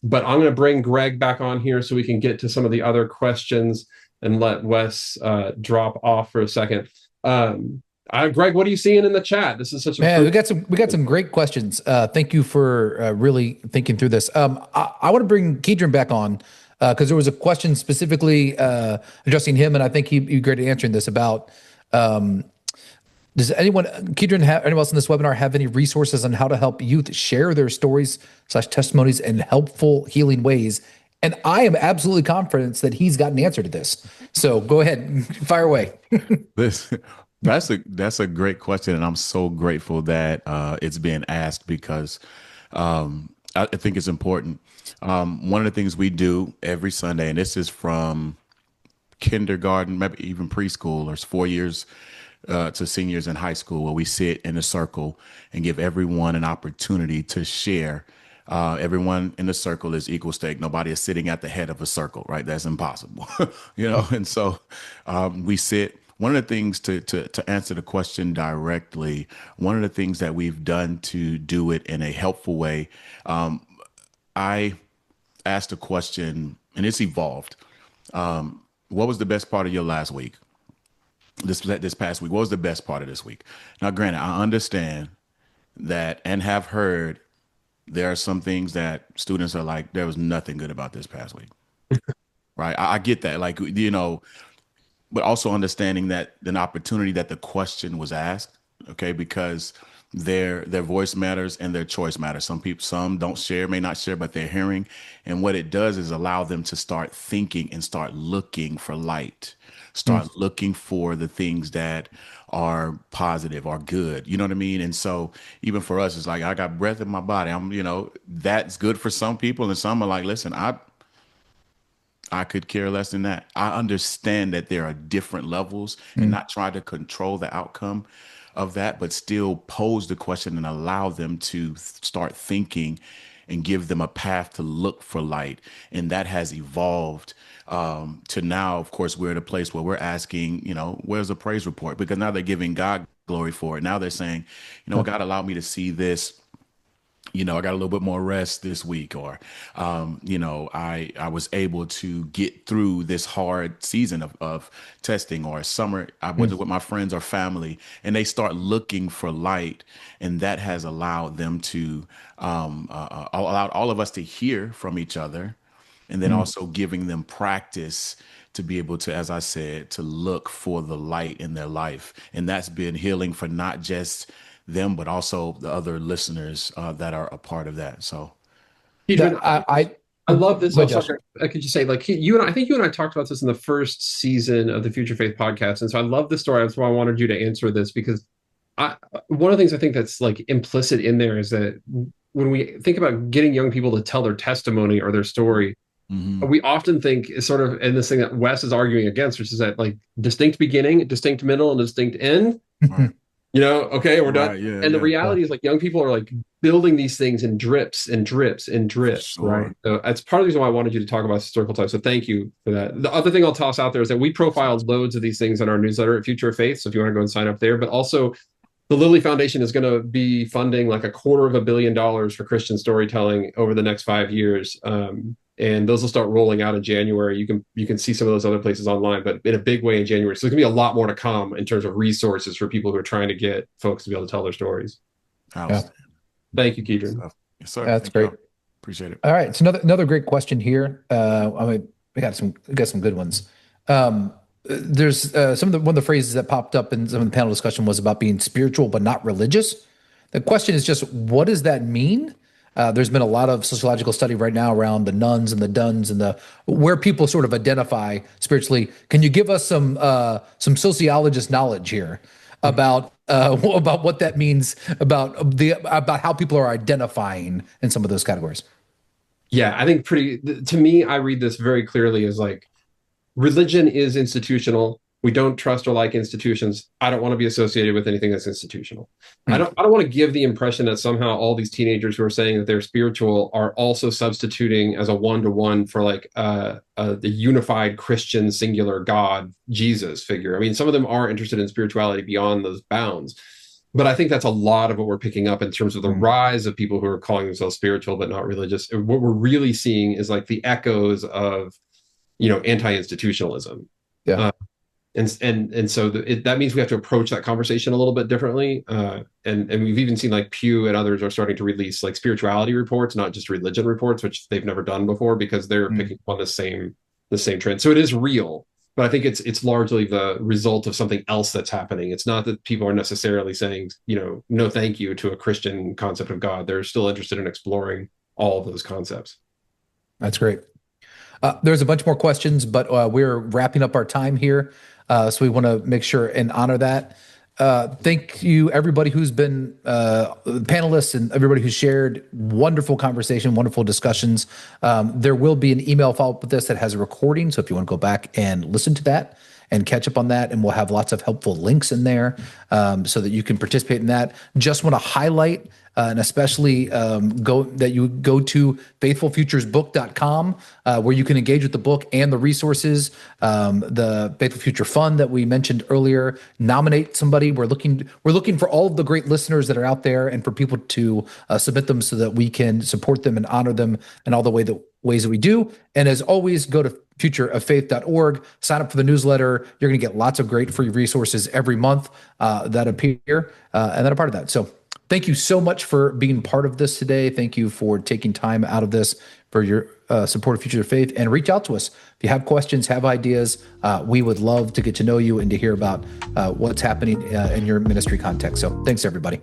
But I'm going to bring Greg back on here so we can get to some of the other questions and let Wes drop off for a second. Greg, what are you seeing in the chat? This is such a we got some great questions. Thank you for really thinking through this. I want to bring Keedren back on because there was a question specifically addressing him, and I think he'd be great at answering this about. Does Keedren, anyone else in this webinar have any resources on how to help youth share their stories / testimonies in helpful, healing ways? And I am absolutely confident that he's got an answer to this. So go ahead, fire away. That's a great question, and I'm so grateful that it's being asked, because I think it's important. One of the things we do every Sunday, and this is from kindergarten, maybe even preschoolers, 4 years to seniors in high school, where we sit in a circle and give everyone an opportunity to share. Everyone in the circle is equal stake. Nobody is sitting at the head of a circle, right? That's impossible, And so we sit. One of the things to answer the question directly, one of the things that we've done to do it in a helpful way, I asked a question, and it's evolved. what was the best part of your last week? This past week, what was the best part of this week? Now, granted, I understand that and have heard there are some things that students are like, there was nothing good about this past week. Right. I get that. Like, you know, but also understanding that an opportunity that the question was asked. Okay. Because their voice matters and their choice matters. Some don't share, may not share, but they're hearing. And what it does is allow them to start thinking and start looking for light, start looking for the things that are positive or good. You know what I mean? And so even for us, it's like, I got breath in my body. That's good for some people. And some are like, listen, I could care less than that. I understand that there are different levels and not try to control the outcome of that, but still pose the question and allow them to start thinking and give them a path to look for light. And that has evolved to now, of course, we're at a place where we're asking, where's the praise report? Because now they're giving God glory for it. Now they're saying, God allowed me to see this. I got a little bit more rest this week, or, I was able to get through this hard season of testing, or summer. I went with my friends or family, and they start looking for light. And that has allowed them to, allowed all of us to hear from each other. And then also giving them practice to be able to, as I said, to look for the light in their life. And that's been healing for not just them, but also the other listeners that are a part of that. So, Keedren, I love this. Josh. I could just say, like, I think you and I talked about this in the first season of the Future Faith podcast, and so I love this story. That's why I wanted you to answer this, because one of the things I think that's like implicit in there is that when we think about getting young people to tell their testimony or their story, we often think is sort of in this thing that Wes is arguing against, which is that like distinct beginning, distinct middle, and distinct end. Okay, we're done. Yeah, and the reality is, like, young people are like building these things in drips and drips and drips, Sure. right? So that's part of the reason why I wanted you to talk about historical type. So thank you for that. The other thing I'll toss out there is that we profiled loads of these things in our newsletter at Future of Faith. So if you want to go and sign up there, but also the Lilly Foundation is going to be funding like $250 million for Christian storytelling over the next 5 years. And those will start rolling out in January. You can see some of those other places online, but in a big way in January. So there's gonna be a lot more to come in terms of resources for people who are trying to get folks to be able to tell their stories. Yeah. Thank you, Keedren. Yes, sir. That's great. Appreciate it. All right. So another great question here. We got some good ones. There's one of the phrases that popped up in some of the panel discussion was about being spiritual but not religious. The question is just, what does that mean? There's been a lot of sociological study right now around the nuns and the duns and where people sort of identify spiritually. Can you give us some sociologist knowledge here about what that means, about how people are identifying in some of those categories? Yeah, I think to me, I read this very clearly as like, religion is institutional. We don't trust or like institutions. I don't want to be associated with anything that's institutional. I don't want to give the impression that somehow all these teenagers who are saying that they're spiritual are also substituting as a one-to-one for like the unified Christian singular God, Jesus figure. I mean, some of them are interested in spirituality beyond those bounds. But I think that's a lot of what we're picking up in terms of the rise of people who are calling themselves spiritual but not religious. What we're really seeing is like the echoes of, anti-institutionalism. Yeah. And so that means we have to approach that conversation a little bit differently. And we've even seen like Pew and others are starting to release like spirituality reports, not just religion reports, which they've never done before because they're picking up on the same trend. So it is real, but I think it's largely the result of something else that's happening. It's not that people are necessarily saying, no, thank you to a Christian concept of God. They're still interested in exploring all of those concepts. That's great. There's a bunch more questions, but we're wrapping up our time here. So we want to make sure and honor that. Thank you, everybody who's been panelists and everybody who shared. Wonderful conversation, wonderful discussions. There will be an email follow-up with this that has a recording. So if you want to go back and listen to that and catch up on that, and we'll have lots of helpful links in there so that you can participate in that. Just want to highlight and especially go to faithfulfuturesbook.com where you can engage with the book and the resources. The Faithful Future Fund that we mentioned earlier, nominate somebody. We're looking for all of the great listeners that are out there and for people to submit them so that we can support them and honor them in all the way that ways that we do. And as always, go to futureoffaith.org, sign up for the newsletter. You're going to get lots of great free resources every month that appear and that are part of that. So thank you so much for being part of this today. Thank you for taking time out of this for your support of Future of Faith, and reach out to us. If you have questions, have ideas, we would love to get to know you and to hear about what's happening in your ministry context. So thanks, everybody.